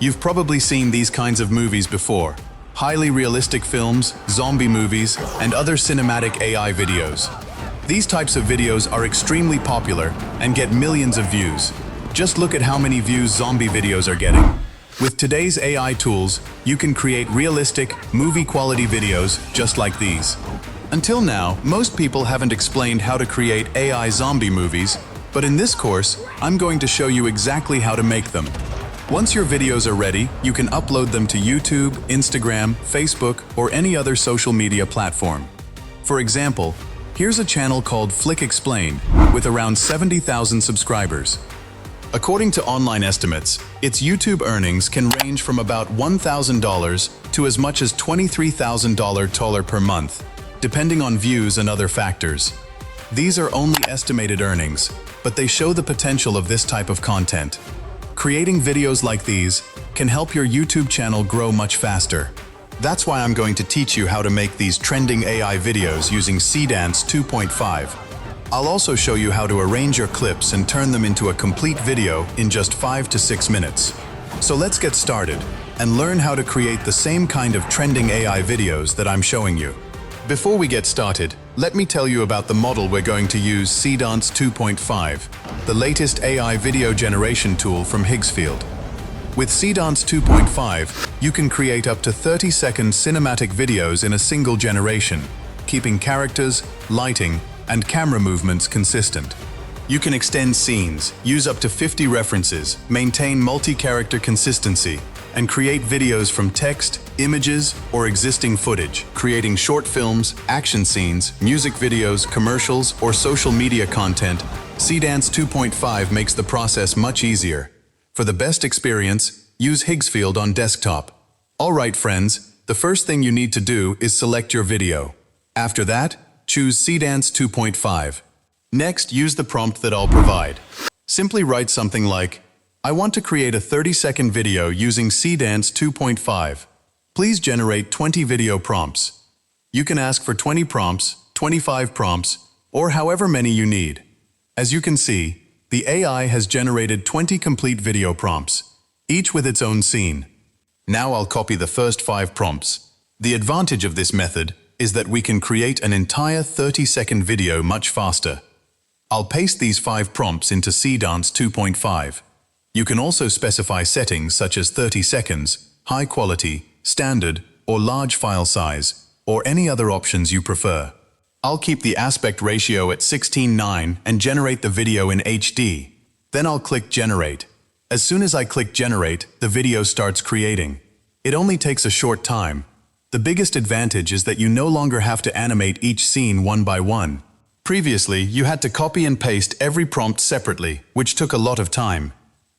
You've probably seen these kinds of movies before. Highly realistic films, zombie movies, and other cinematic AI videos. These types of videos are extremely popular and get millions of views. Just look at how many views zombie videos are getting. With today's AI tools, you can create realistic, movie-quality videos just like these. Until now, most people haven't explained how to create AI zombie movies, but in this course, I'm going to show you exactly how to make them. Once your videos are ready, you can upload them to YouTube, Instagram, Facebook, or any other social media platform. For example, here's a channel called Flick Explained with around 70,000 subscribers. According to online estimates, its YouTube earnings can range from about $1,000 to as much as $23,000 per month, depending on views and other factors. These are only estimated earnings, but they show the potential of this type of content. Creating videos like these can help your YouTube channel grow much faster. That's why I'm going to teach you how to make these trending AI videos using Seedance 2.5. I'll also show you how to arrange your clips and turn them into a complete video in just 5 to 6 minutes. So let's get started and learn how to create the same kind of trending AI videos that I'm showing you. Before we get started, let me tell you about the model we're going to use, Seedance 2.5, the latest AI video generation tool from Higgsfield. With Seedance 2.5, you can create up to 30-second cinematic videos in a single generation, keeping characters, lighting, and camera movements consistent. You can extend scenes, use up to 50 references, maintain multi-character consistency, and create videos from text, images, or existing footage, creating short films, action scenes, music videos, commercials, or social media content. Seedance 2.5 makes the process much easier. For the best experience, use Higgsfield on desktop. Alright friends, the first thing you need to do is select your video. After that, choose Seedance 2.5. Next, use the prompt that I'll provide. Simply write something like, I want to create a 30-second video using Seedance 2.5. Please generate 20 video prompts. You can ask for 20 prompts, 25 prompts, or however many you need. As you can see, the AI has generated 20 complete video prompts, each with its own scene. Now I'll copy the first 5 prompts. The advantage of this method is that we can create an entire 30-second video much faster. I'll paste these 5 prompts into Seedance 2.5. You can also specify settings such as 30 seconds, high quality, standard, or large file size, or any other options you prefer. I'll keep the aspect ratio at 16:9 and generate the video in HD. Then I'll click Generate. As soon as I click Generate, the video starts creating. It only takes a short time. The biggest advantage is that you no longer have to animate each scene one by one. Previously, you had to copy and paste every prompt separately, which took a lot of time.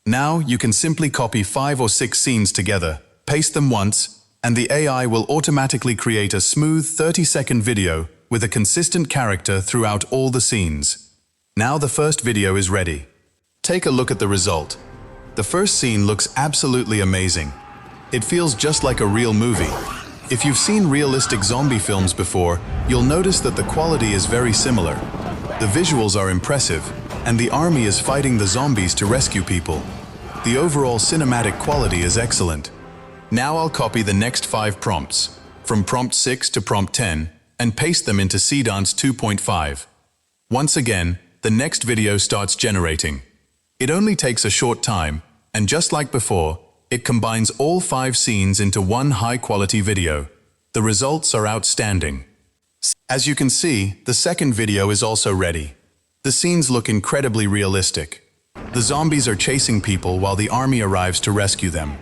Now, you can simply copy 5 or 6 scenes together, paste them once, and the AI will automatically create a smooth 30-second video with a consistent character throughout all the scenes. Now the first video is ready. Take a look at the result. The first scene looks absolutely amazing. It feels just like a real movie. If you've seen realistic zombie films before, you'll notice that the quality is very similar. The visuals are impressive, and the army is fighting the zombies to rescue people. The overall cinematic quality is excellent. Now I'll copy the next 5 prompts, from prompt 6 to prompt 10, and paste them into Seedance 2.5. Once again, the next video starts generating. It only takes a short time, and just like before, it combines all 5 scenes into one high-quality video. The results are outstanding. As you can see, the second video is also ready. The scenes look incredibly realistic. The zombies are chasing people while the army arrives to rescue them.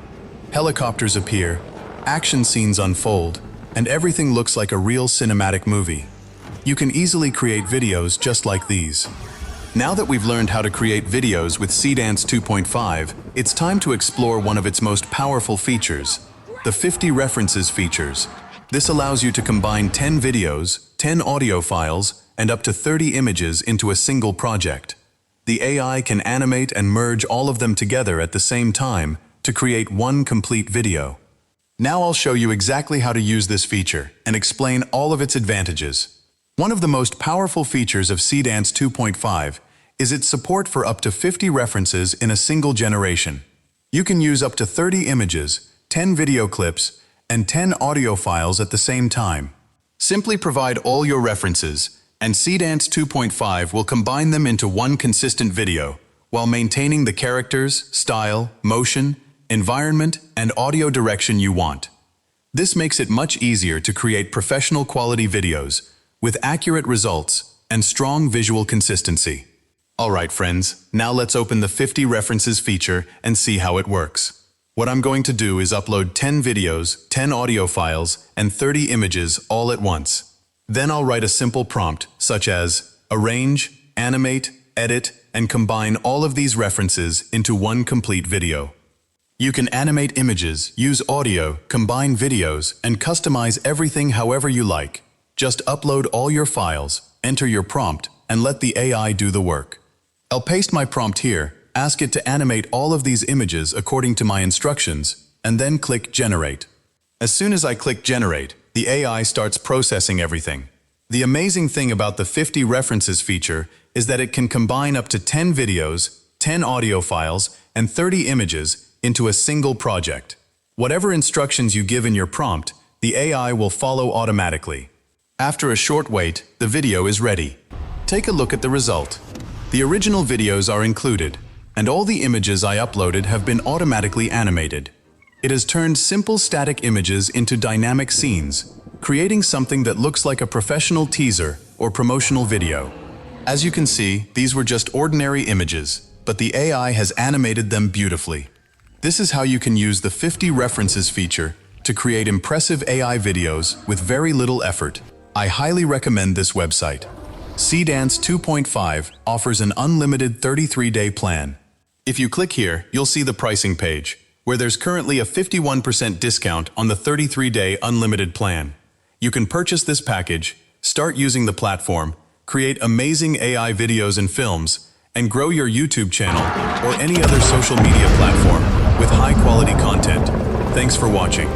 Helicopters appear, action scenes unfold, and everything looks like a real cinematic movie. You can easily create videos just like these. Now that we've learned how to create videos with Seedance 2.5, it's time to explore one of its most powerful features, the 50 references features. This allows you to combine 10 videos, 10 audio files, and up to 30 images into a single project. The AI can animate and merge all of them together at the same time to create one complete video. Now I'll show you exactly how to use this feature and explain all of its advantages. One of the most powerful features of Seedance 2.5 is its support for up to 50 references in a single generation. You can use up to 30 images, 10 video clips, and 10 audio files at the same time. Simply provide all your references, and Seedance 2.5 will combine them into one consistent video, while maintaining the characters, style, motion, environment, and audio direction you want. This makes it much easier to create professional quality videos with accurate results and strong visual consistency. Alright friends, now let's open the 50 references feature and see how it works. What I'm going to do is upload 10 videos, 10 audio files, and 30 images all at once. Then I'll write a simple prompt such as arrange, animate, edit, and combine all of these references into one complete video. You can animate images, use audio, combine videos, and customize everything however you like. Just upload all your files, enter your prompt, and let the AI do the work. I'll paste my prompt here, ask it to animate all of these images according to my instructions, and then click Generate. As soon as I click Generate, the AI starts processing everything. The amazing thing about the 50 references feature is that it can combine up to 10 videos, 10 audio files, and 30 images into a single project. Whatever instructions you give in your prompt, the AI will follow automatically. After a short wait, the video is ready. Take a look at the result. The original videos are included, and all the images I uploaded have been automatically animated. It has turned simple static images into dynamic scenes, creating something that looks like a professional teaser or promotional video. As you can see, these were just ordinary images, but the AI has animated them beautifully. This is how you can use the 50 references feature to create impressive AI videos with very little effort. I highly recommend this website. Seedance 2.5 offers an unlimited 33-day plan. If you click here, you'll see the pricing page, where there's currently a 51% discount on the 33-day unlimited plan. You can purchase this package, start using the platform, create amazing AI videos and films, and grow your YouTube channel or any other social media platform with high-quality content. Thanks for watching.